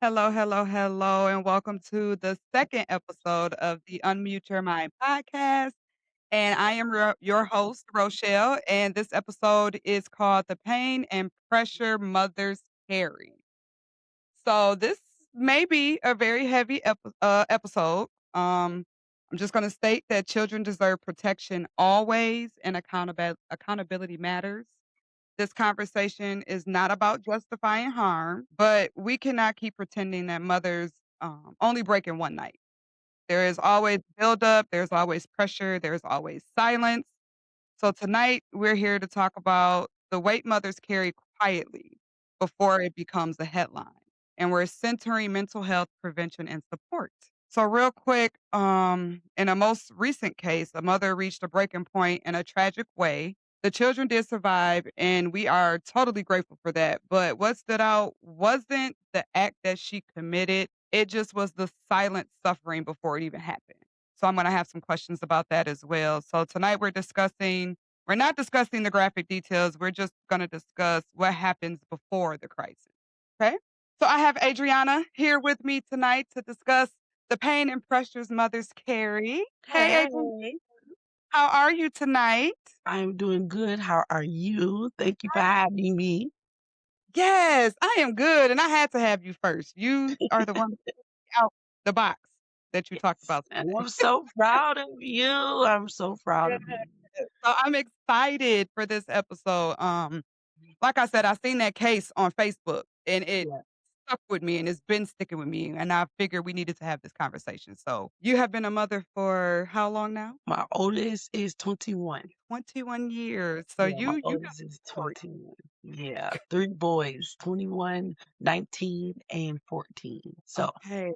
Hello, hello, hello, and welcome to the second episode of the Unmute Your Mind podcast. And I am your host, Rochelle, and this episode is called The Pain and Pressure Mothers Carry. So, this may be a very heavy episode. I'm just going to state that children deserve protection always, and accountability matters. This conversation is not about justifying harm, but we cannot keep pretending that mothers only break in one night. There is always buildup, there's always pressure, there's always silence. So tonight we're here to talk about the weight mothers carry quietly before it becomes a headline. And we're centering mental health prevention and support. So real quick, in a most recent case, a mother reached a breaking point in a tragic way. The children did survive, and we are totally grateful for that. But what stood out wasn't the act that she committed, it just was the silent suffering before it even happened. So I'm going to have some questions about that as well. So tonight we're not discussing the graphic details. We're just going to discuss what happens before the crisis. Okay. So I have Adriana here with me tonight to discuss the pain and pressures mothers carry. Hey, Adriana. Hey, How are you tonight? I'm doing good. How are you? Thank you for having me. Yes, I am good. And I had to have you first. You are the one out the box that you talked Yes. about And today. I'm so proud of you. I'm so proud Yes. of you. So I'm excited for this episode. Like I said, I seen that case on Facebook and it Yeah. stuck with me and it's been sticking with me. And I figured we needed to have this conversation. So you have been a mother for how long now? My oldest is 21. 21 years. So Yeah, my you got oldest is a story. 21. Yeah, three boys, 21, 19, and 14. So Okay. All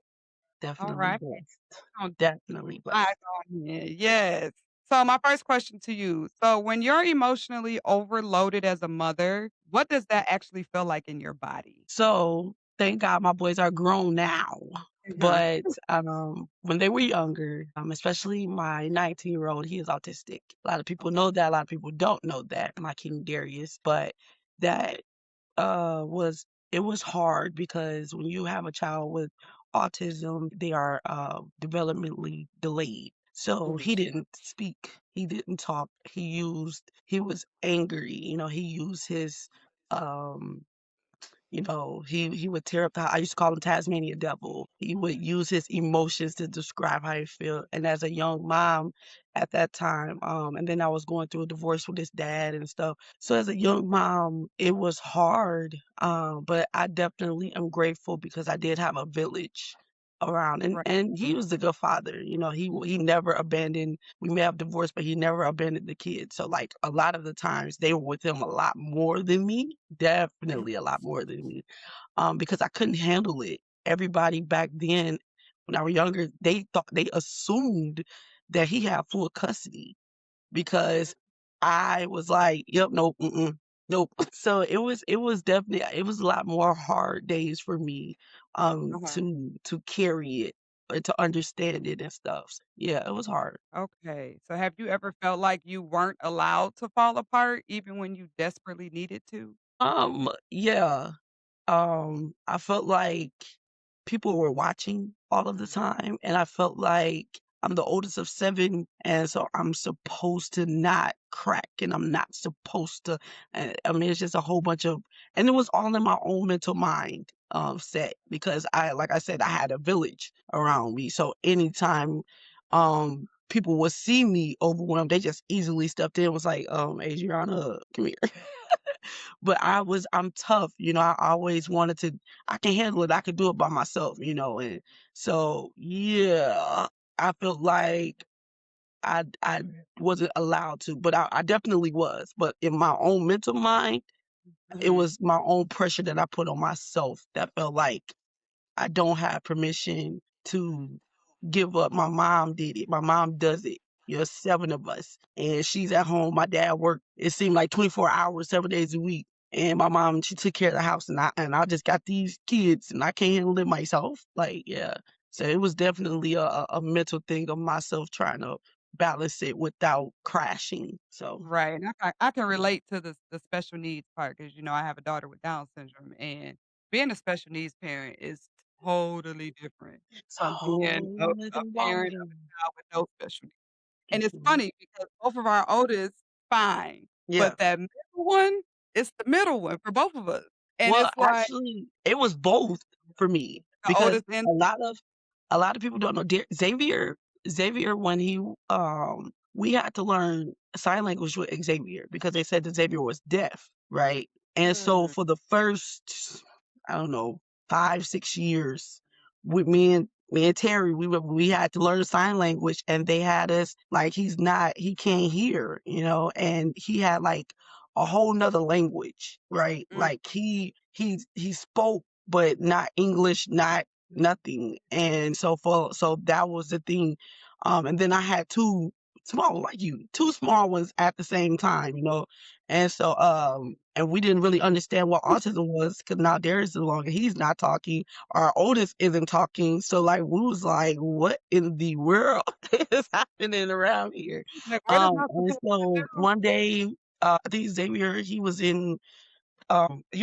definitely right. blessed. On Definitely eyes blessed. on here. Yes. So my first question to you. So when you're emotionally overloaded as a mother, what does that actually feel like in your body? So thank God my boys are grown now. Uh-huh. But when they were younger, especially my 19-year-old, he is autistic. A lot of people Okay. know that. A lot of people don't know that. My King Darius, but that was it was hard because when you have a child with autism, they are developmentally delayed. So Mhm. he didn't speak. He didn't talk. He was angry. He used his um he would tear up the I used to call him Tasmania Devil. He would use his emotions to describe how he feel. And as a young mom at that time, and then I was going through a divorce with his dad and stuff. So as a young mom, it was hard. But I definitely am grateful because I did have a village around and Right. and he was a good father. He never abandoned. We may have divorced, but he never abandoned the kids. So like a lot of the times they were with him a lot more than me, definitely a lot more than me, because I couldn't handle it. Everybody back then, when I was younger, they assumed that he had full custody because I was like, "Yep, nope, nope." So it was definitely it was a lot more hard days for me, Uh-huh. to carry it or to understand it and stuff. Yeah, it was hard. Okay. So have you ever felt like you weren't allowed to fall apart even when you desperately needed to? Yeah. I felt like people were watching all of the time, and I felt like I'm the oldest of seven, and so I'm supposed to not crack, and I'm not supposed to. I mean, it's just a whole bunch of, and it was all in my own mental mind set because like I said, I had a village around me, so anytime people would see me overwhelmed, they just easily stepped in, was like, Adriana, come here. But I'm tough, I always wanted to I can handle it. I can do it by myself. And so yeah, I felt like I wasn't allowed to, but I definitely was. But in my own mental mind, it Mhm. was my own pressure that I put on myself that felt like I don't have permission to give up. My mom did it. My mom does it. There's seven of us, and she's at home. My dad worked. It seemed like 24 hours, 7 days a week. And my mom, she took care of the house, and I just got these kids, and I can't handle it myself. Like, yeah. So it was definitely a mental thing of myself trying to balance it without crashing. So Right, and I can relate to the special needs part because I have a daughter with Down syndrome, and being a special needs parent is totally different it's a from being whole a nother parent of ballgame. a child with no special needs. And it's Mhm. funny because both of our oldest, fine, Yeah. but that middle one, it's the middle one for both of us, and Well, it's like actually, it was both for me the because oldest and a lot of people don't know Xavier when he we had to learn sign language with Xavier because they said that Xavier was deaf, right? And so mm, for the first, I don't know, 5, 6 years, with me and Terry, we had to learn sign language, and they had us like he can't hear, and he had like a whole nother language, right? mm, Like he spoke, but not English, not nothing. And so that was the thing. And then I had two small ones at the same time, And so and we didn't really understand what autism was because now Darius is along and he's not talking. Our oldest isn't talking. So like we was like, what in the world is happening around here? like, what am I And supposed to so do? one day, I think Xavier, he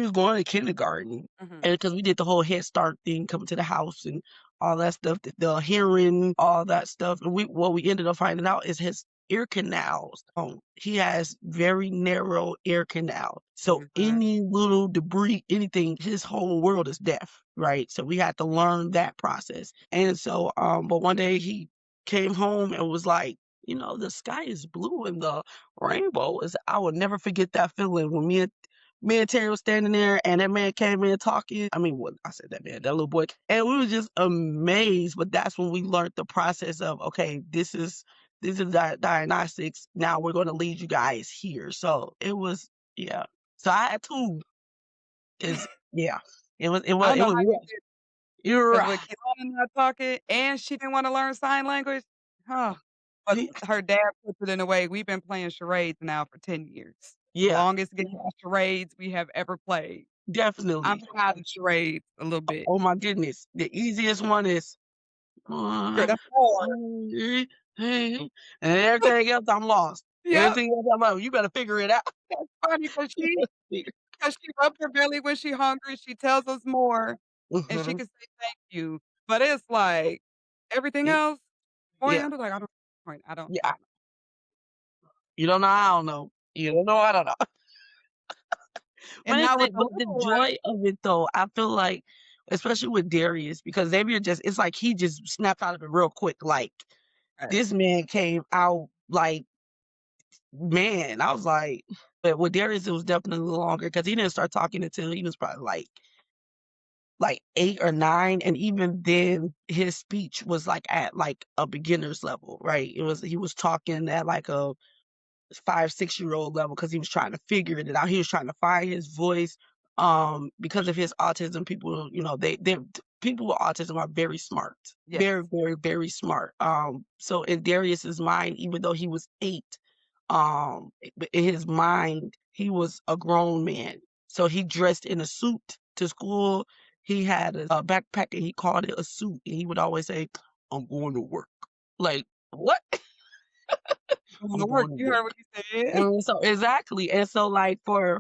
was going to kindergarten, Mhm, and because we did the whole Head Start thing, coming to the house and all that stuff, the hearing, all that stuff, and what we ended up finding out is his ear canals. He has very narrow ear canal, so okay, any little debris, anything, his whole world is deaf, right? So we had to learn that process, and so, but one day he came home and was like, the sky is blue and the rainbow is. I will never forget that feeling when me and Terry was standing there, and that man came in talking. I mean, what I said, that man, that little boy, and we were just amazed. But that's when we learned the process of, okay, this is diagnostics. Now we're going to lead you guys here. So it was, yeah. So I had two, cause yeah, I don't it know was how you rough. did You're 'cause with right. Kiana not talking and she didn't wanna learn sign language, huh, but her dad puts it in a way we've been playing charades now for 10 years. The Yeah, longest game of charades we have ever played. I'm definitely. tired of charades a little bit. Oh my goodness, the easiest one is Girl, one, that's hard. two, three, and everything else I'm lost. Yep. Everything else I'm like, you better figure it out. That's funny because she rubs her belly when she hungry, she tells us more, and she Mhm. can say thank you, but it's like, everything Y else, point Yeah, under, like, I yeah. don't know. You don't know, I don't know. You don't know, I don't know. And now with the But the little one joy of it though, I feel like, especially with Darius, because Xavier just it's like he just snapped out of it real quick. Like right. this man came out like, man, I was like, but with Darius it was definitely longer because he didn't start talking until he was probably like 8 or 9, and even then his speech was like at like a beginner's level, right? He was talking at like a 5, 6 year old level because he was trying to figure it out. He was trying to find his voice. Because of his autism, people, they people with autism are very smart, Yes. very, very, very smart. So in Darius's mind, even though he was 8, but in his mind, he was a grown man. So he dressed in a suit to school. He had a backpack and he called it a suit, and he would always say, "I'm going to work." Like what? Going I'm to work, going to you heard work. what he said. And so exactly, and so like for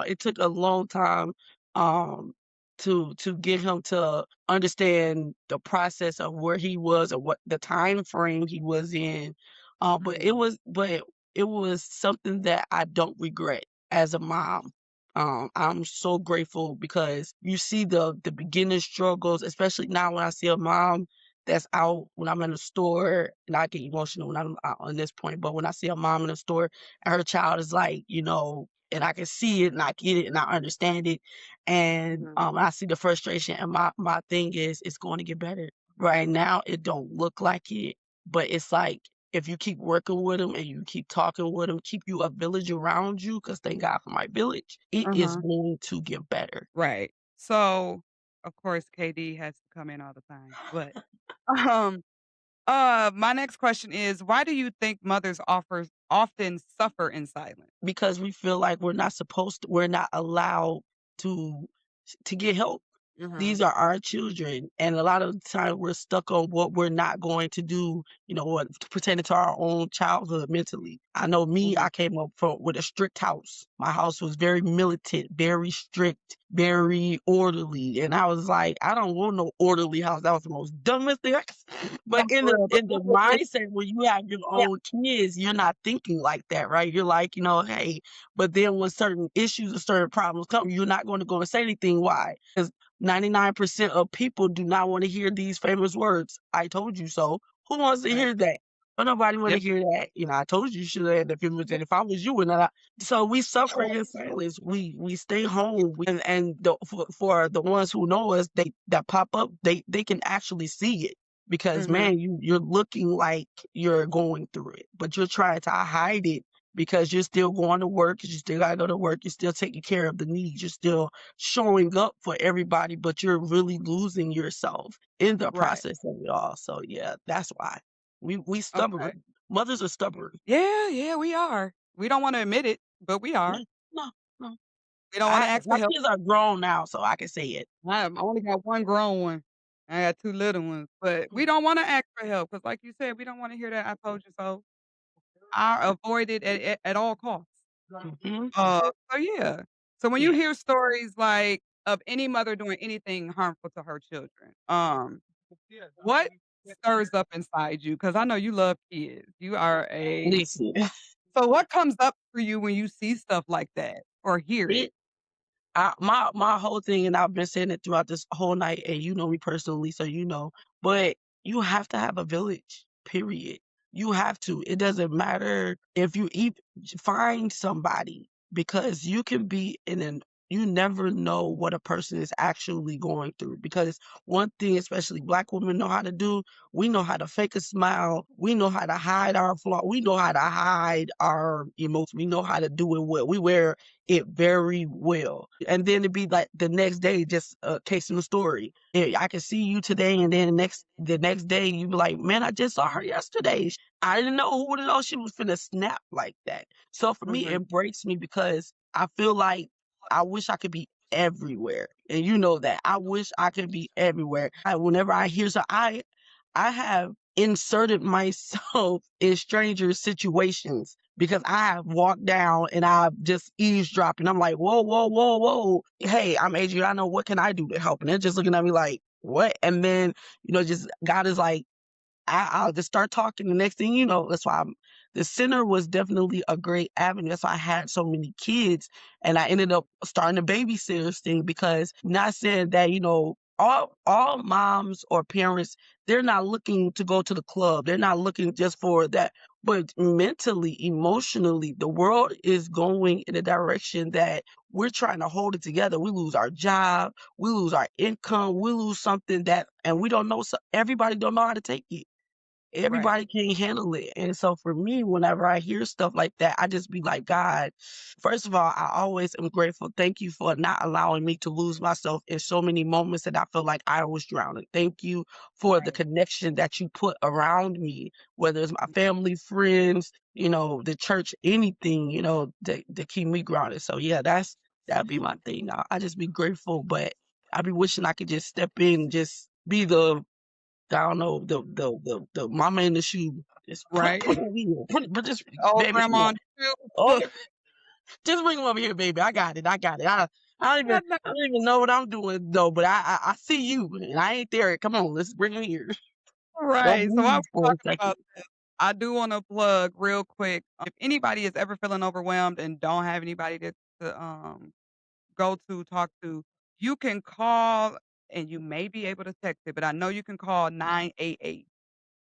it took a long time to get him to understand the process of where he was or what the time frame he was in. But Mhm, it was something that I don't regret as a mom. I'm so grateful because you see the beginning struggles, especially now when I see a mom that's out when I'm in the store, and I get emotional when I'm out on this point, but when I see a mom in the store and her child is like, and I can see it and I get it and I understand it. And mhm, I see the frustration, and my thing is it's going to get better. Right now it don't look like it, but it's like if you keep working with them and you keep talking with them, keep you a village around you, because thank God for my village, it is uh-huh, going to get better. right. So, of course, KD has to come in all the time, but, um, my next question is, why do you think mothers offers often suffer in silence? Because we feel like we're not allowed to get help. Mhm. These are our children, and a lot of the time we're stuck on what we're not going to do, what pertaining to our own childhood mentally. I know me, Mhm. I came up from with a strict house. My house was very militant, very strict, very orderly, and I was like, I don't want no orderly house. That was the most dumbest thing. But No, in for the real, but in the mindset where you have your own kids, you're not thinking like that, right? You're like, hey, but then when certain issues or certain problems come, you're not going to go and say anything. Why? 99% of people do not want to hear these famous words. I told you so. Who wants to right. hear that? But nobody want Yep. to hear that. I told you should have. If I was you and I, so we suffer in silence. We stay home. For the ones who know us, they that pop up, they can actually see it because Mhm. man, you're looking like you're going through it, but you're trying to hide it because you're still going to work. You still gotta go to work. You're still taking care of the needs. You're still showing up for everybody, but you're really losing yourself in the Right. process of it all. So yeah, that's why we Okay. stubborn. Mothers are stubborn. Yeah, yeah, we are. We don't wanna admit it, but we are. No, no, no. We don't wanna ask for My help. kids are grown now, so I can say it. I only got 1 grown one. I got 2 little ones, but we don't wanna ask for help because, like you said, we don't wanna hear that "I told you so." I avoid it at all costs. Mhm. So yeah. So when you Yeah. hear stories, like, of any mother doing anything harmful to her children, what stirs up inside you? Because I know you love kids. You are a Listen, so what comes up for you when you see stuff like that or hear it? it my whole thing, and I've been saying it throughout this whole night, and you know me personally, so but you have to have a village, period. You have to. It doesn't matter if you find somebody because you can be in an you never know what a person is actually going through because one thing especially black women know how to do, we know how to fake a smile, we know how to hide our flaw, we know how to hide our emotions, we know how to do it well, we wear it very well. And then it'd be like the next day, just a case in the story. Yeah, I can see you today, and then the next day you be like, man, I just saw her yesterday. I didn't know who would know she was finna snap like that. So for me, Mhm. it breaks me because I feel like I wish I could be everywhere. And you know that. I wish I could be everywhere. Whenever I hear so I have inserted myself in stranger situations because I have walked down and I've just eavesdropped and I'm like, whoa, whoa, whoa, whoa. Hey, I'm Adriana. What can I do to help? And they're just looking at me like, what? And then, just God is like, I'll just start talking. The next thing you know, that's why the center was definitely a great avenue. That's why I had so many kids, and I ended up starting a babysitters thing because not saying that all moms or parents they're not looking to go to the club. They're not looking just for that, but mentally, emotionally, the world is going in a direction that we're trying to hold it together. We lose our job, we lose our income, we lose something that, and we don't know. So everybody don't know how to take it. Right. Everybody can't handle it. And so for me, whenever I hear stuff like that, I just be like, God, first of all, I always am grateful. Thank you for not allowing me to lose myself in so many moments that I felt like I was drowning. Thank you for the Right. connection that you put around me, whether it's my family, friends, the church, anything, to keep me grounded. So yeah, that'd be my thing. I just be grateful, but I be wishing I could just step in and just be the I don't know, the mama in the shoe. Just put Right. put it here. But just Old baby, come grandma on. on the field. Oh, Look. just bring him over here, baby. I got it. I got it. I don't I even know. I don't even know what I'm doing though, but I see you and I ain't there. Come on, let's bring him here. Don't Right. So while move we're for a talking second. about this, I do wanna plug real quick, if anybody is ever feeling overwhelmed and don't have anybody to go to, talk to, you can call and you may be able to text it, but I know you can call 988,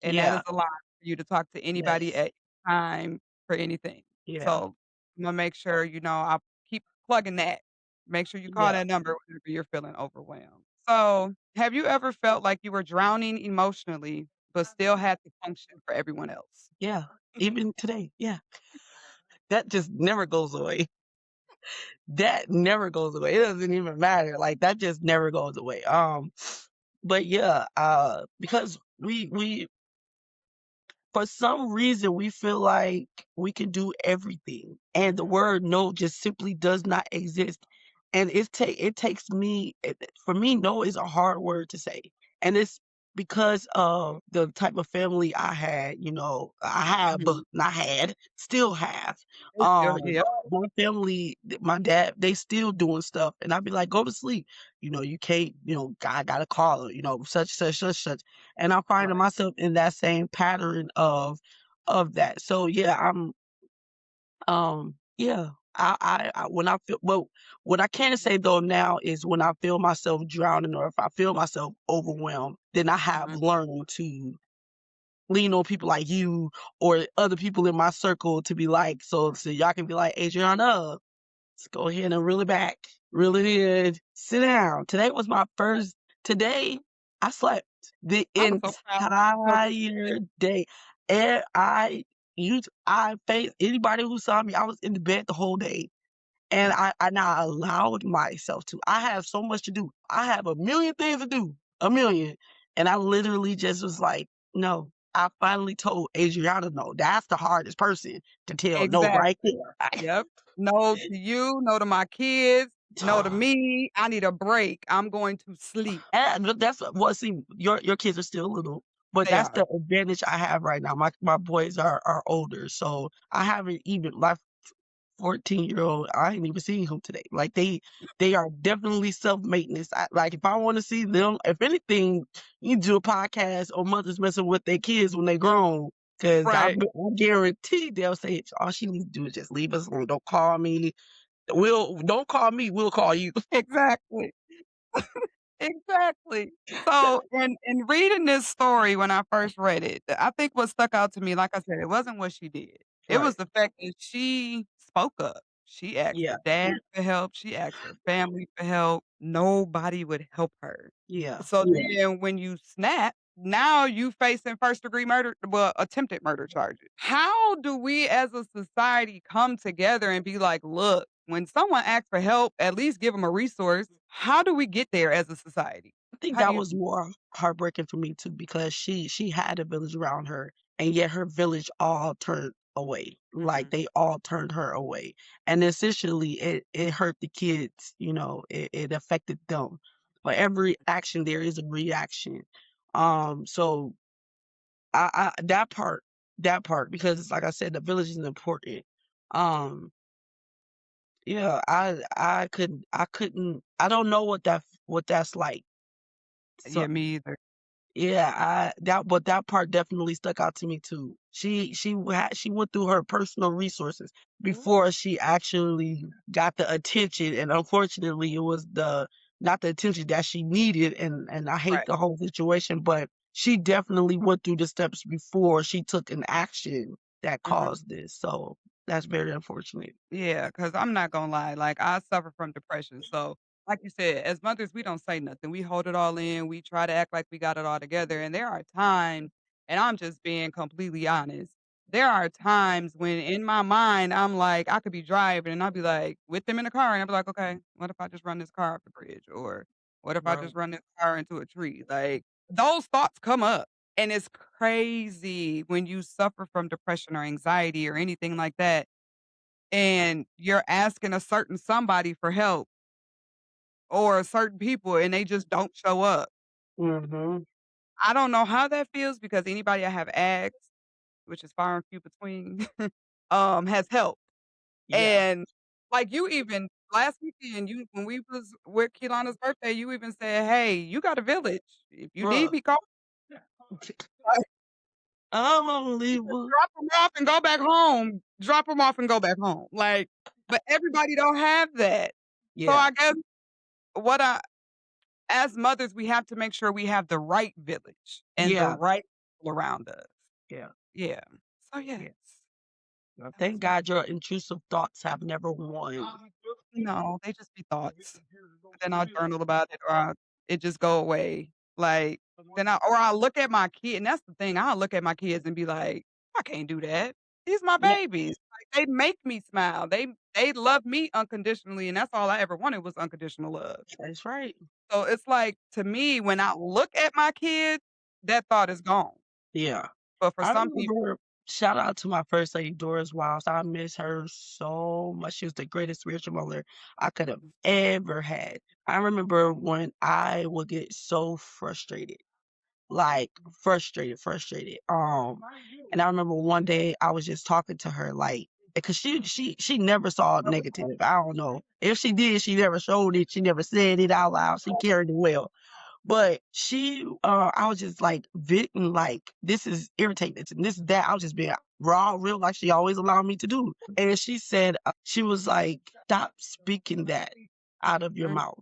and that is Yeah. a line for you to talk to anybody Yes. at any time for anything. Yeah. So, Imma make sure, I'll keep plugging that. Make sure you call Yeah. that number whenever you're feeling overwhelmed. So, have you ever felt like you were drowning emotionally, but still had to function for everyone else? Yeah. Even today. Yeah. That just never goes away. That never goes away. It doesn't even matter. Like that just never goes away. But yeah, because we for some reason we feel like we can do everything and the word no just simply does not exist. and it takes me for me, no is a hard word to say, and it's because of the type of family I had, I have, Mhm. not had, still have. It's still yep, My family, my dad, they still doing stuff, and I'd be like, "Go to sleep." You can't, I gotta call her, such, and I'm finding right. myself in that same pattern of that. So yeah, yeah, when I feel well, what I can say though now is when I feel myself drowning or if I feel myself overwhelmed, then I have Mhm. learned to lean on people like you or other people in my circle to be like, so y'all can be like, Adriana, let's go ahead and reel it back, reel it in, sit down. Today I slept the I was so proud of you. entire day. And I faced anybody who saw me, I was in the bed the whole day. And I allowed myself to. I have so much to do. I have a million things to do. A million. And I literally just was like, no. I finally told Adriana no. That's the hardest person to tell no right Exactly. there. Yep. No to you, no to my kids, no to me. I need a break. I'm going to sleep. And that's what see, your kids are still little, but They that's are. the advantage I have right now. My boys are older, so I haven't even my 14-year-old, I ain't even seen him today. Like they are definitely self-maintenance. Like if I want to see them, if anything, you do a podcast on mothers messing with their kids when they grown. Cause Right. I guarantee they'll say all she needs to do is just leave us alone. Don't call me. Don't call me. We'll call you. Exactly. Exactly. So, in reading this story when I first read it, I think what stuck out to me, like I said, it wasn't what she did. It was Right. the fact that she spoke up. She asked Yeah. her dad for help. She asked her family for help. Nobody would help her. Yeah. So then when you snap, now you facing first-degree murder, well, attempted murder charges. How do we as a society come together and be like, "Look, when someone asks for help, at least give them a resource." How do we get there as a society? I think How do that you was more heartbreaking for me too because she had a village around her, and yet her village all turned away. Like Mhm, they all turned her away, and essentially it hurt the kids. It affected them. For every action, there is a reaction. So that part because it's like I said, the village is important. Um, yeah, I don't know what that's like. So yeah, me either. yeah, that part definitely stuck out to me too. She went through her personal resources before she actually got the attention, and unfortunately, it was the not the attention that she needed, and I hate Right. the whole situation, but she definitely went through the steps before she took an action that Mhm. caused this. So that's very unfortunate. Yeah, because 'cause I'm not gonna lie, like, I suffer from depression, so, like you said, as mothers, we don't say nothing, we hold it all in, we try to act like we got it all together, and there are times and I'm just being completely honest, there are times when in my mind, I'm like, I could be driving and I'll be like with them in the car, and I'll be like, "Okay, what if I just run this car off the bridge?" Or, "What if I Right. just run this car into a tree?" Like, those thoughts come up, and it's crazy when you suffer from depression or anxiety or anything like that and you're asking a certain somebody for help or certain people and they just don't show up. Mhm. I don't know how that feels because anybody I have asked, which is far and few between, has helped. Yeah. And like you even last weekend, you when we was with Keelana's birthday, you even said, "Hey, you got a village. If you need Bruh. me, call." Like, Unbelievable. drop them off and go back home. Drop them off and go back home. Like, but everybody don't have that. So Yeah. I guess what I as mothers, we have to make sure we have the right village and the Yeah. right people around us. Yeah. Yeah. So, yes, Yeah. Well, that was thank my God your intrusive thoughts have never won. no, they just be thoughts. Then I'll journal about it or it just go away. Like, then I'll look at my kid and that's the thing, I'll look at my kids and be like, "I can't do that. These my Yeah, babies." Like, they make me smile. They love me unconditionally, and that's all I ever wanted was unconditional love. that's right. So, it's like, to me, when I look at my kids, that thought is gone. Yeah. But for I some people remember Shout out to my first lady, Doris Wiles. I miss her so much. She was the greatest spiritual mother I could have ever had. I remember when I would get so frustrated, like frustrated. And I remember one day I was just talking to her, like, because she never saw negative. I don't know if she did. She never showed it. She never said it out loud. She carried it well. But I was just like venting, like, this is irritating, and this, that. I was just being raw, real, like she always allowed me to do. And she said, she was like, stop speaking that out of your Mm, mouth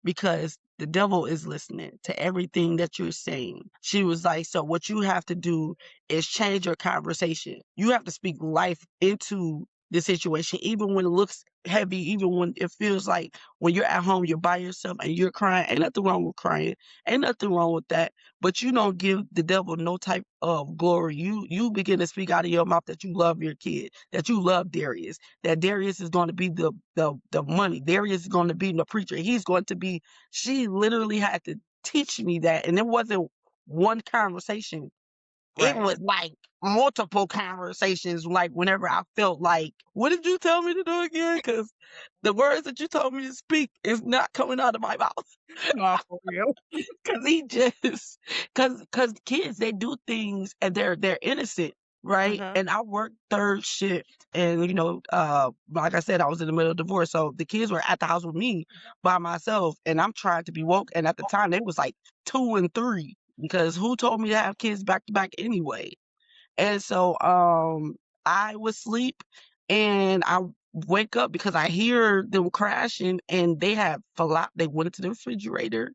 because the devil is listening to everything that you're saying. She was like, so what you have to do is change your conversation. You have to speak life into the situation, even when it looks heavy, even when it feels like when you're at home, you're by yourself and you're crying. Ain't nothing wrong with crying. Ain't nothing wrong with that. But you don't give the devil no type of glory. You begin to speak out of your mouth that you love your kid, that you love Darius, that Darius is going to be the money. Darius is going to be the preacher. He's going to be. She literally had to teach me that, and it wasn't one conversation. It right. was like multiple conversations. Like whenever I felt like, what did you tell me to do again? Because the words that you told me to speak is not coming out of my mouth. No, for real. Cause he just, cause kids, they do things and they're innocent, right? Mhm. And I worked third shift, and like I said, I was in the middle of divorce, so the kids were at the house with me by myself, and I'm trying to be woke. And at the time, they was like 2 and 3, because who told me to have kids back to back anyway? And so I would sleep, and I wake up because I hear them crashing, and they went into the refrigerator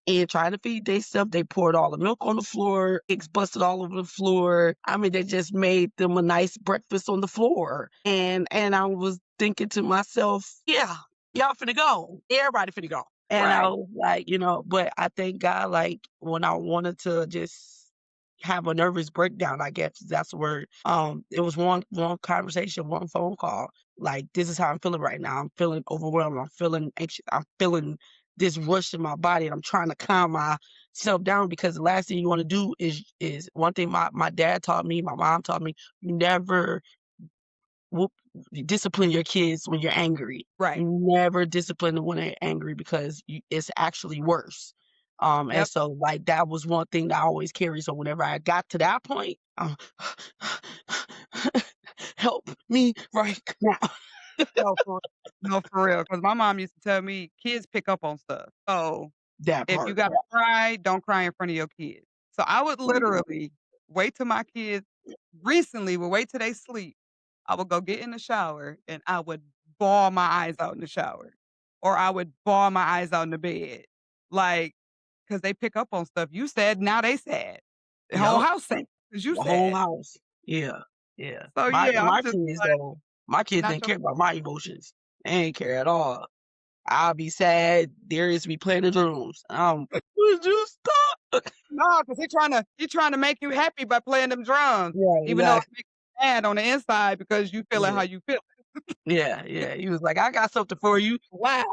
and trying to feed themselves. They poured all the milk on the floor, eggs busted all over the floor. I mean, they just made them a nice breakfast on the floor. And I was thinking to myself, yeah, y'all finna go. Everybody finna go. And I Right. was like, but I thank God, like, when I wanted to just have a nervous breakdown, I guess that's the word. It was one conversation, one phone call. Like, this is how I'm feeling right now. I'm feeling overwhelmed. I'm feeling anxious. I'm feeling this rush in my body, and I'm trying to calm myself down, because the last thing you want to do is one thing my dad taught me, my mom taught me, you never whoop discipline your kids when you're angry. Right. You never discipline them when they're angry, because it's actually worse. And Yep. so, like, that was one thing that I always carry. So whenever I got to that point, help me right now. No, for no, for real. Because my mom used to tell me kids pick up on stuff. So, That if you part. gotta cry, don't cry in front of your kids. So, I would literally wait till my kids recently would wait till they sleep. I would go get in the shower, and I would bawl my eyes out in the shower, or I would bawl my eyes out in the bed, like, because they pick up on stuff. You said, now they sad. The whole Yep. house sad because you The whole sad. house. Yeah, yeah. So, My yeah, I'm my just kids like, though, my kids not didn't your care about my emotions. They ain't care at all. I'll be sad. Darius be playing the drums. Would you stop? no, because he trying to make you happy by playing them drums, Yeah, even though it exactly. makes you mad on the inside because you feeling Yeah, how you feel. yeah. He was like, I got something for you. Wow.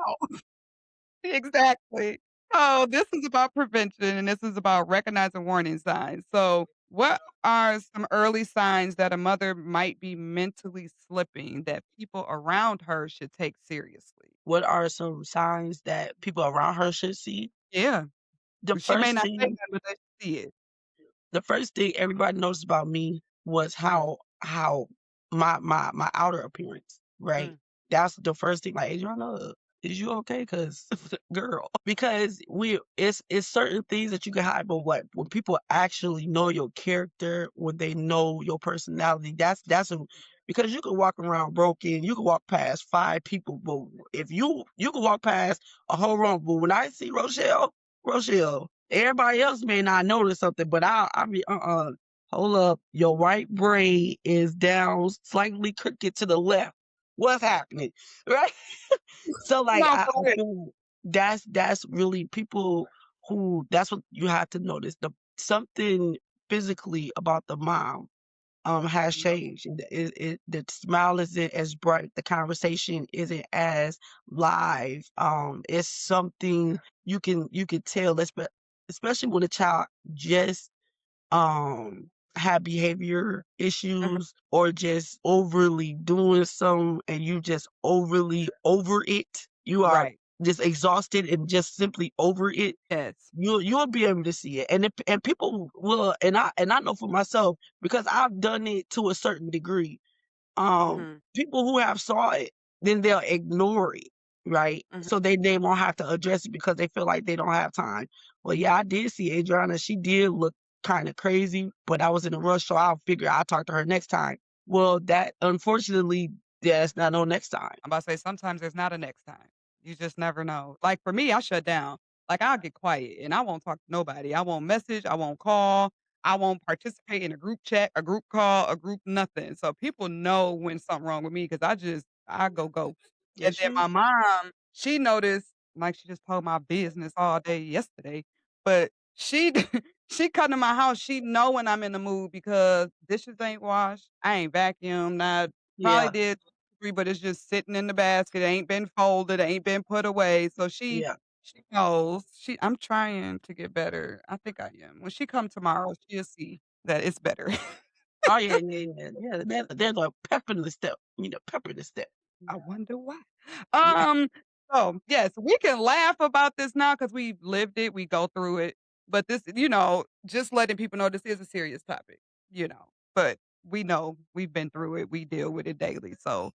Exactly. Oh, this is about prevention, and this is about recognizing warning signs. So, what are some early signs that a mother might be mentally slipping that people around her should take seriously? What are some signs that people around her should see? Yeah, The she may first not say thing nothing, but they see it. the first thing everybody noticed about me was Mm, how my outer appearance, right? mm, That's the first thing. Like, Adriana, is you okay? Cause girl, because it's certain things that you can hide, but what when people actually know your character, when they know your personality, because you can walk around broken, you can walk past 5 people, but if you can walk past a whole room, but when I see Rochelle, everybody else may not notice something, but I'll be, hold up, your right brain is down slightly crooked to the left. What's happening? Right? So, like, no, I for real. feel that's really people who, that's what you have to notice. Something physically about the mom has Mhm. changed. The smile isn't as bright. The conversation isn't as live. It's something you can tell, especially when a child just have behavior Mhm. issues or just overly doing some and you just overly over it, you are Right. just exhausted and just simply over it, Yes. you'll be able to see it. And people will, and I know for myself because I've done it to a certain degree. Mhm. People who have saw it, then they'll ignore it, right? Mhm. So they won't have to address it because they feel like they don't have time. Well, yeah, I did see Adriana. She did look kind of crazy, but I was in a rush, so I'll figure I'll talk to her next time. Well, that unfortunately, yeah, it's not no next time. I'm about to say sometimes there's not a next time. You just never know. Like for me, I shut down. Like I'll get quiet and I won't talk to nobody. I won't message. I won't call. I won't participate in a group chat, a group call, a group nothing. So people know when something wrong with me because I go ghost. And Yes, then you. my mom, she noticed, like she just told my business all day yesterday, but she she come to my house. She know when I'm in the mood because dishes ain't washed. I ain't vacuumed. Not probably Yeah, did but it's just sitting in the basket, ain't been folded, ain't been put away, so yeah. she knows. I'm trying to get better. I think I am. When she come tomorrow, she'll see that it's better. Oh yeah, yeah, yeah, yeah. There's a pep in the step. You know, pepper in the step. I wonder why. Yeah. Um, so, yes, we can laugh about this now because 'cause we've lived it, we go through it, but this just letting people know this is a serious topic, but we know we've been through it, we deal with it daily, so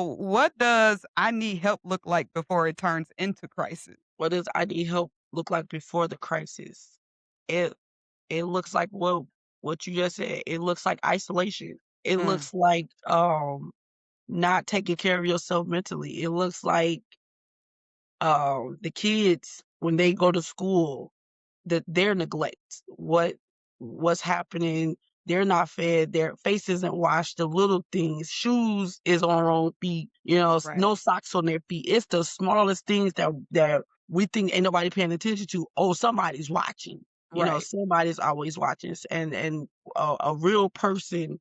what does "I need help" look like before it turns into crisis? What does I need help look like before the crisis? It it looks like what you just said. It looks like isolation. It Mm, looks like not taking care of yourself mentally. It looks like the kids when they go to school that their neglect, what's happening, they're not fed, their face isn't washed, the little things, shoes is on wrong feet, right. no socks on their feet. It's the smallest things that we think ain't nobody paying attention to. Oh, somebody's watching. Right. Somebody's always watching. And a real person,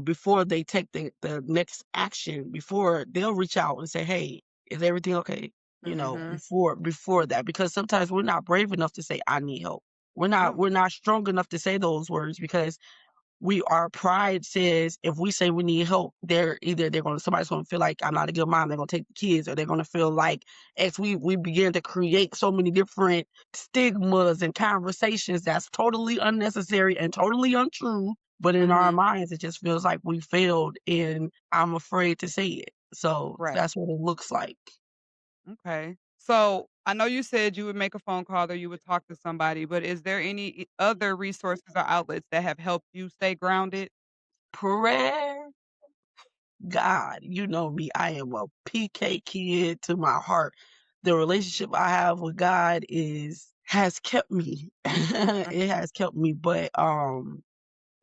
before they take the next action, before they'll reach out and say, "Hey, is everything okay?" Mhm. Before that, because sometimes we're not brave enough to say, "I need help." We're not No. we're not strong enough to say those words because our pride says if we say we need help, they're gonna somebody's gonna feel like I'm not a good mom, they're gonna take the kids, or they're gonna feel like as we begin to create so many different stigmas and conversations that's totally unnecessary and totally untrue. But in our Mhm. minds, it just feels like we failed and I'm afraid to say it. So Right. that's what it looks like. Okay. So, I know you said you would make a phone call or you would talk to somebody, but is there any other resources or outlets that have helped you stay grounded? Prayer, God, you know me, I am a PK kid to my heart. The relationship I have with God is has kept me. Mm, It has kept me, but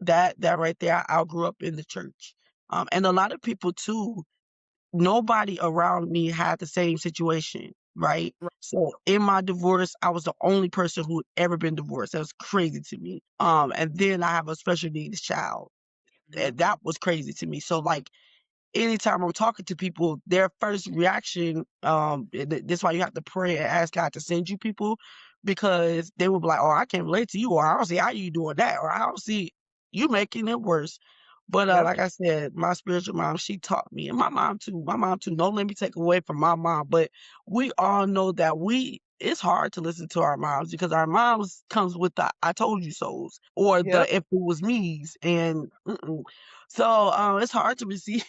that right there, I grew up in the church. And a lot of people too, nobody around me had the same situation, right? right. So in my divorce, I was the only person who had ever been divorced. That was crazy to me. And then I have a special needs child. Mhm. And that was crazy to me. So like anytime I'm talking to people, their first reaction, this is why you have to pray and ask God to send you people, because they will be like, "Oh, I can't relate to you," or "I don't see how you doing that," or "I don't see you making it worse." But Yep. like I said, my spiritual mom, she taught me, and my mom too. My mom too. Don't let me take away from my mom, but we all know that it's hard to listen to our moms because our moms comes with the "I told you so's" or the Yep. "if it was me's," and so it's hard to receive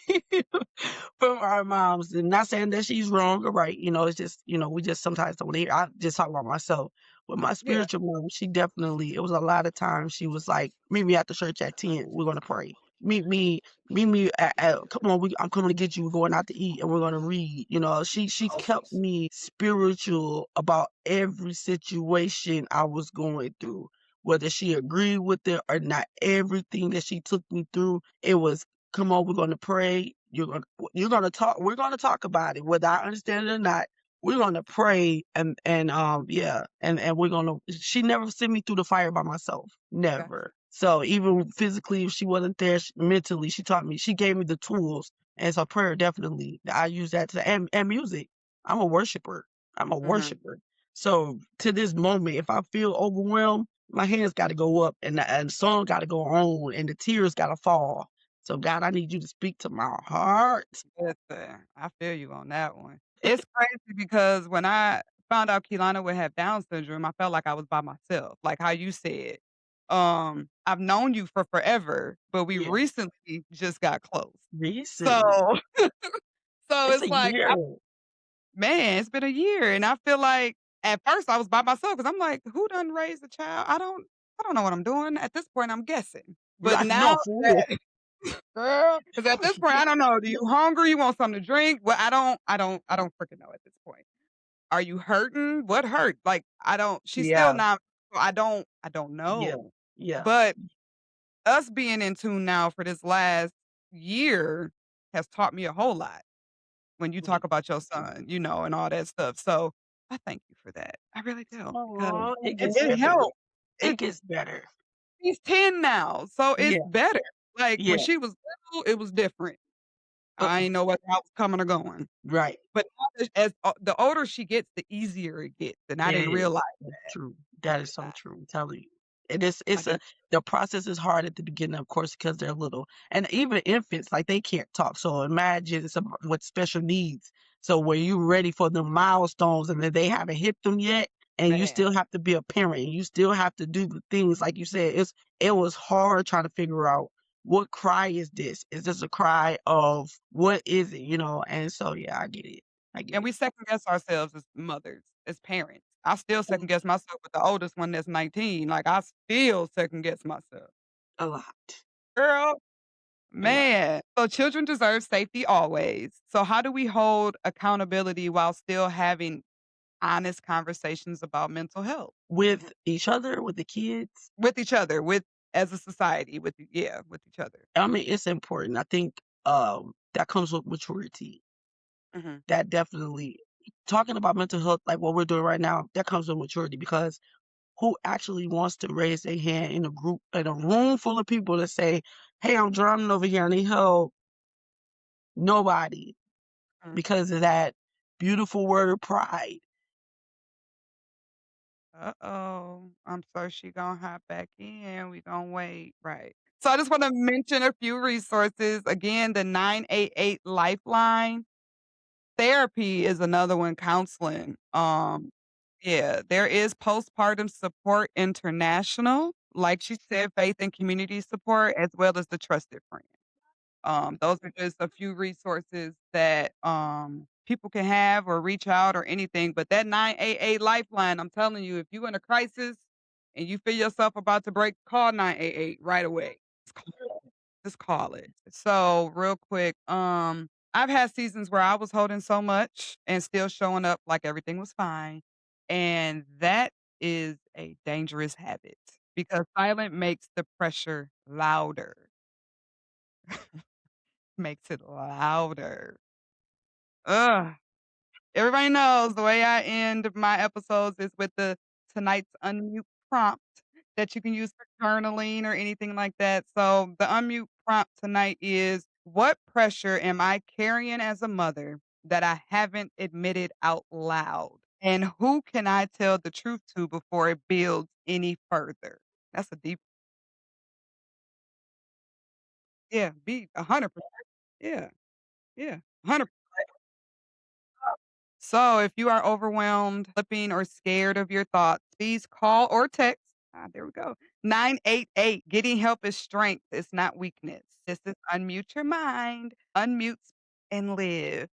from our moms. And not saying that she's wrong or right. It's just, we just sometimes don't hear. I just talk about myself. But my Yeah. spiritual mom, she definitely, it was a lot of times she was like, meet me at the church at 10. We're gonna pray. Meet me, come on, I'm coming to get you. We're going out to eat and we're gonna read. She kept me spiritual about every situation I was going through. Whether she agreed with it or not, everything that she took me through, it was, come on, we're gonna pray. You're gonna talk. We're gonna talk about it, whether I understand it or not. We're gonna pray and yeah, and we're gonna. She never sent me through the fire by myself, Gotcha. never. So even physically, if she wasn't there, mentally, she taught me. She gave me the tools, and so prayer definitely. I use that and music. I'm a worshiper. I'm a Mhm. worshiper. So to this moment, if I feel overwhelmed, my hands gotta go up and the song gotta go on and the tears gotta fall. So God, I need you to speak to my heart. Listen, I feel you on that one. It's crazy because when I found out Keelana would have Down syndrome, I felt like I was by myself, like how you said. I've known you for forever, but we Yeah, recently just got close. So recently. so It's a it's like, year. man, it's been a year, and I feel like at first I was by myself because 'cause I'm like, "Who done raised a child? I don't know what I'm doing." At this point, I'm guessing. But Right, no, now for real. that girl, because at this point, I don't know, do you hungry? You want something to drink? Well, I don't freaking know at this point. Are you hurting? What hurt? Like, I don't she's still Yeah, not so I don't yeah, know. yeah, But us being in tune now for this last year has taught me a whole lot when you yeah. talk about your son, and all that stuff. So, I thank you for that. I really do because Aw, it it gets it better. helped. It It gets better. She's 10 now, so it's Yeah, better. Like, when yeah, she was little, it was different. I uh, ain't know whether I was coming or going. right. But now as the older she gets, the easier it gets, and I It didn't is. realize That's that. true. I That did is so not. true. I'm telling you. And I it's a did the process is hard at the beginning, of course, because they're little. And even infants, like they can't talk. So imagine some with special needs. So were you ready for the milestones and then they haven't hit them yet? And you man. still have to be a parent. And you still have to do the things like you said. It was hard trying to figure out what cry is this? Is this a cry of what is it? And so yeah, I get it. I get And it. we second guess ourselves as mothers, as parents. I still second guess myself with the oldest one that's 19, like, I still second guess myself. A lot. Girl, A lot. man. So children deserve safety always. So how do we hold accountability while still having honest conversations about mental health? With each other, with the kids, With each other, with as a society, with each other. I mean, it's important. I think, that comes with maturity. Mhm. That definitely talking about mental health, like what we're doing right now, that comes with maturity because who actually wants to raise their hand in a room full of people to say, "Hey, I'm drowning over here, I need help." Nobody, Mm. because of that beautiful word pride. Uh-oh. I'm so she gonna hop back in. We gonna wait. Right. So I just wanna mention a few resources. Again, the 988 Lifeline. Therapy is another one, counseling. Yeah, there is Postpartum Support International, like she said, faith and community support, as well as the Trusted Friend. Those are just a few resources that, people can have or reach out or anything, but that 988 lifeline, I'm telling you, if you in a crisis and you feel yourself about to break, call 988 right away. Just call it. Just call it. So, real quick, I've had seasons where I was holding so much and still showing up like everything was fine, and that is a dangerous habit because silent makes the pressure louder, makes it louder. Ugh. Everybody knows the way I end my episodes is with the tonight's unmute prompt that you can use for journaling or anything like that. So the unmute prompt tonight is, what pressure am I carrying as a mother that I haven't admitted out loud? And who can I tell the truth to before it builds any further? That's a deep, yeah, be 100%. Yeah, yeah, 100%. So, if you are overwhelmed, flipping, or scared of your thoughts, please call or text. There we go. 988. Getting help is strength. It's not weakness. This is Unmute Your Mind, unmute and live.